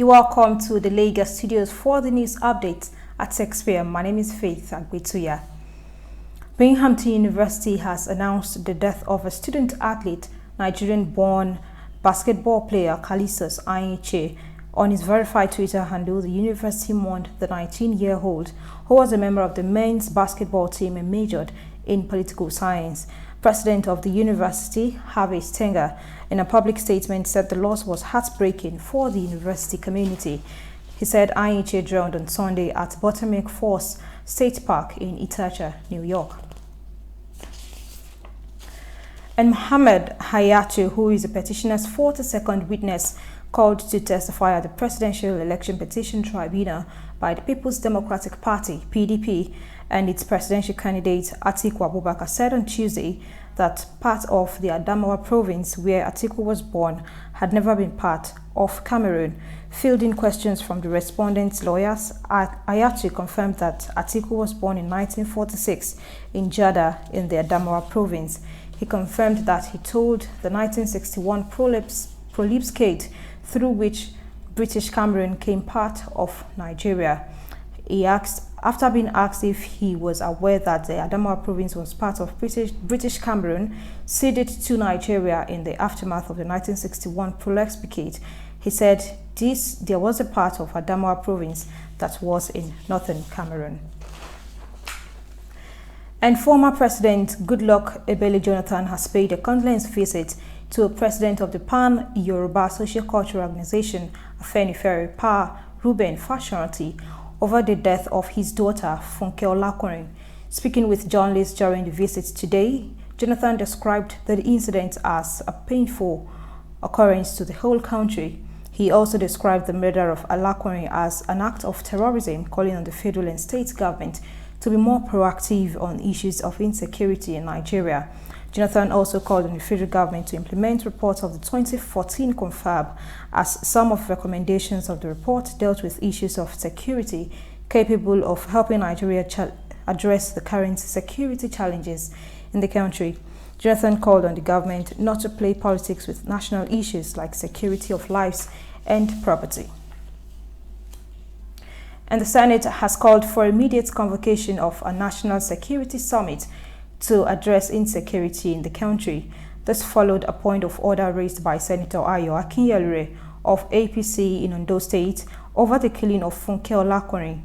welcome to the Lagos studios for the news updates at 6 p.m. My name is Faith Agbetuya. Binghamton University has announced the death of a student athlete, Nigerian-born basketball player Callistus Ayiche. On his verified Twitter handle, the university mourned the 19-year-old who was a member of the men's basketball team and majored in political science. President of the university, Harvey Stenger, in a public statement said the loss was heartbreaking for the university community. He said Ayiche drowned on Sunday at Buttermilk Falls State Park in Itacha, New York. And Mohammed Hayatu, who is the petitioner's 42nd witness, called to testify at the Presidential Election Petition Tribunal by the People's Democratic Party, PDP, and its presidential candidate Atiku Abubakar, said on Tuesday that part of the Adamawa province where Atiku was born had never been part of Cameroon. Fielding questions from the respondents' lawyers, Hayatu confirmed that Atiku was born in 1946 in Jada in the Adamawa province. He confirmed that he told the 1961 prolipscate through which British Cameroon came part of Nigeria. He asked, after being asked if he was aware that the Adamawa province was part of British Cameroon, ceded to Nigeria in the aftermath of the 1961 prolipscate, he said there was a part of Adamawa province that was in northern Cameroon. And former President Goodluck Ebele Jonathan has paid a condolence visit to a president of the Pan-Yoruba Socio-Cultural Organization, Afenifere, Pa Ruben Fashoranti, over the death of his daughter, Funke Olakunrin. Speaking with journalists during the visit today, Jonathan described the incident as a painful occurrence to the whole country. He also described the murder of Olakunrin as an act of terrorism, calling on the federal and state government to be more proactive on issues of insecurity in Nigeria. Jonathan also called on the federal government to implement reports of the 2014 Confab, as some of the recommendations of the report dealt with issues of security capable of helping Nigeria address the current security challenges in the country. Jonathan called on the government not to play politics with national issues like security of lives and property. And the Senate has called for immediate convocation of a national security summit to address insecurity in the country. This followed a point of order raised by Senator Ayo Akinyelure of APC in Ondo State over the killing of Funke Olakunrin.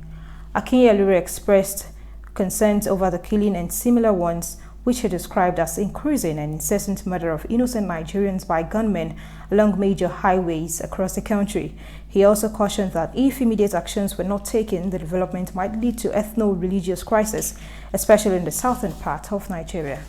Akinyelure expressed concerns over the killing and similar ones, which he described as increasing and incessant murder of innocent Nigerians by gunmen along major highways across the country. He also cautioned that if immediate actions were not taken, the development might lead to ethno-religious crisis, especially in the southern part of Nigeria.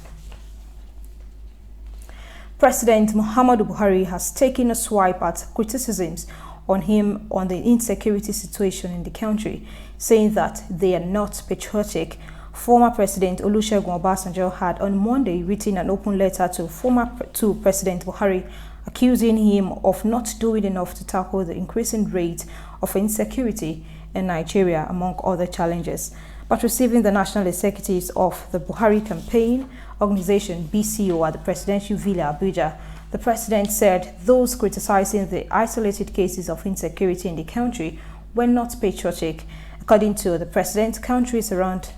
President Muhammadu Buhari has taken a swipe at criticisms on him on the insecurity situation in the country, saying that they are not patriotic. Former President Olusegun Obasanjo had on Monday written an open letter to President Buhari, accusing him of not doing enough to tackle the increasing rate of insecurity in Nigeria, among other challenges. But receiving the national executives of the Buhari Campaign Organization, BCO, at the Presidential Villa, Abuja, the president said those criticizing the isolated cases of insecurity in the country were not patriotic. According to the president, countries around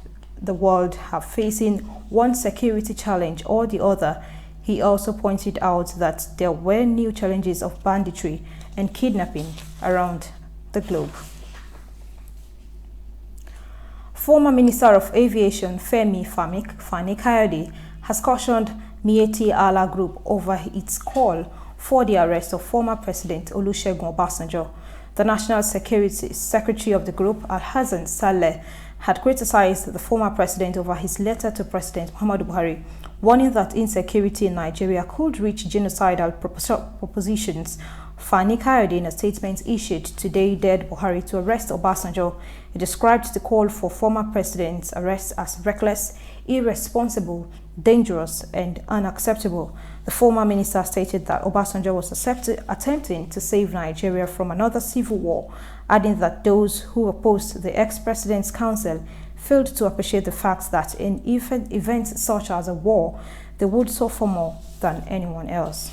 the world are facing one security challenge or the other. He also pointed out that there were new challenges of banditry and kidnapping around the globe. Former Minister of Aviation Femi Fani-Kayode has cautioned Miyetti Allah Group over its call for the arrest of former President Olusegun Obasanjo. The National Security Secretary of the group, Alhassan Saleh, had criticized the former president over his letter to President Muhammadu Buhari, warning that insecurity in Nigeria could reach genocidal propositions. Fani Kayode, in a statement issued today, dared Buhari to arrest Obasanjo. He described the call for former president's arrest as reckless, irresponsible, dangerous, and unacceptable. The former minister stated that Obasanjo was attempting to save Nigeria from another civil war, adding that those who opposed the ex-president's counsel failed to appreciate the fact that in events such as a war, they would suffer more than anyone else.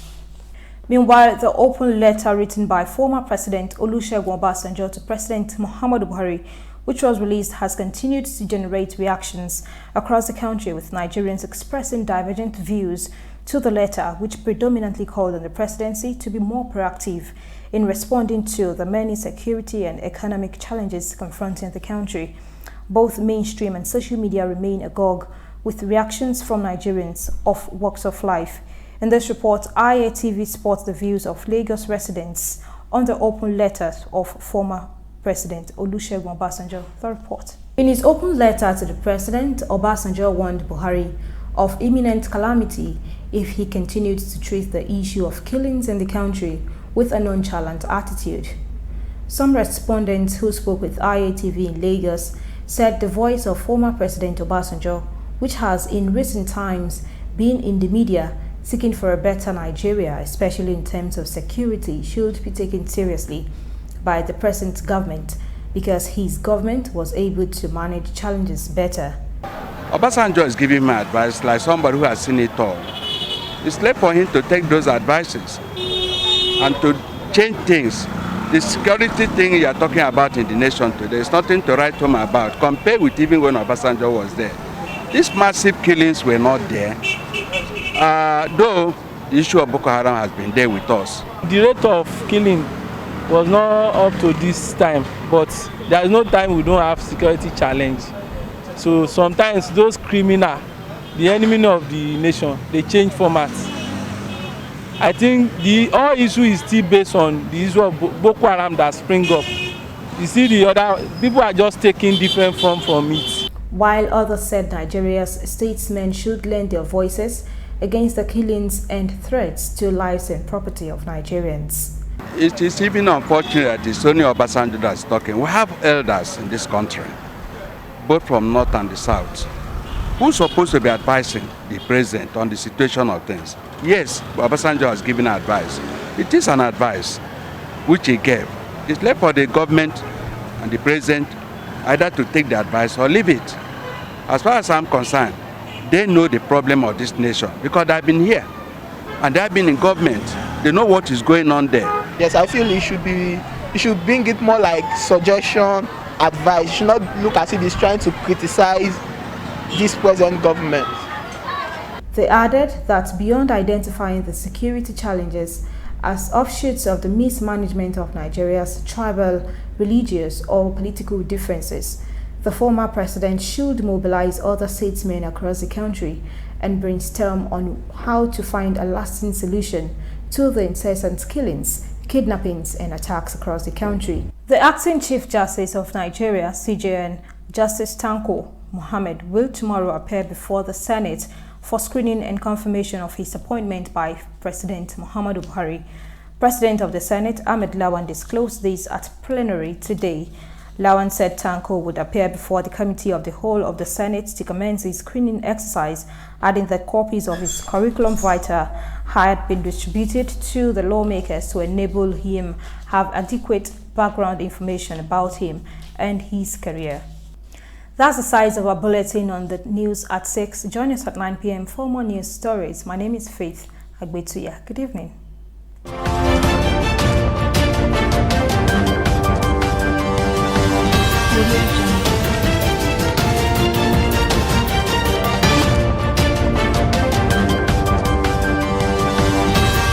Meanwhile, the open letter written by former President Olusegun Obasanjo to President Muhammadu Buhari, which was released, has continued to generate reactions across the country, with Nigerians expressing divergent views to the letter, which predominantly called on the presidency to be more proactive in responding to the many security and economic challenges confronting the country. Both mainstream and social media remain agog with reactions from Nigerians of walks of life. In this report, IATV spots the views of Lagos residents on the open letters of former President Olusegun Obasanjo. The report. In his open letter to the president, Obasanjo warned Buhari of imminent calamity if he continued to treat the issue of killings in the country with a nonchalant attitude. Some respondents who spoke with IATV in Lagos said the voice of former President Obasanjo, which has in recent times been in the media seeking for a better Nigeria, especially in terms of security, should be taken seriously by the present government because his government was able to manage challenges better. Obasanjo is giving me advice like somebody who has seen it all. It's left for him to take those advices and to change things. The security thing you are talking about in the nation today is nothing to write home about compared with even when Obasanjo was there. These massive killings were not there. Though the issue of Boko Haram has been there with us. The rate of killing was not up to this time, but there is no time we don't have security challenge. So sometimes those criminals, the enemy of the nation, they change formats. I think the whole issue is still based on the issue of Boko Haram that spring up. You see, the other people are just taking different form from it. While others said Nigeria's statesmen should lend their voices against the killings and threats to lives and property of Nigerians. It is even unfortunate that it's only Obasanjo that's talking. We have elders in this country, both from north and the south, who's supposed to be advising the president on the situation of things. Yes, Obasanjo has given advice. It is an advice which he gave. It's left for the government and the president either to take the advice or leave it. As far as I'm concerned, they know the problem of this nation because they've been here and they've been in government. They know what is going on there. Yes, I feel it should bring it more like suggestion, advice. It should not look as if it's trying to criticize this present government. They added that beyond identifying the security challenges as offshoots of the mismanagement of Nigeria's tribal, religious, or political differences, the former president should mobilize other statesmen across the country and brainstorm on how to find a lasting solution to the incessant killings, kidnappings, and attacks across the country. The acting Chief Justice of Nigeria, CJN, Justice Tanko Muhammad, will tomorrow appear before the Senate for screening and confirmation of his appointment by President Muhammadu Buhari. President of the Senate, Ahmed Lawan, disclosed this at plenary today. Lawan said Tanko would appear before the Committee of the Whole of the Senate to commence his screening exercise, adding that copies of his curriculum vitae had been distributed to the lawmakers to enable him have adequate background information about him and his career. That's the size of our bulletin on the news at 6. Join us at 9 p.m. for more news stories. My name is Faith Agbetuya. Good evening. Radio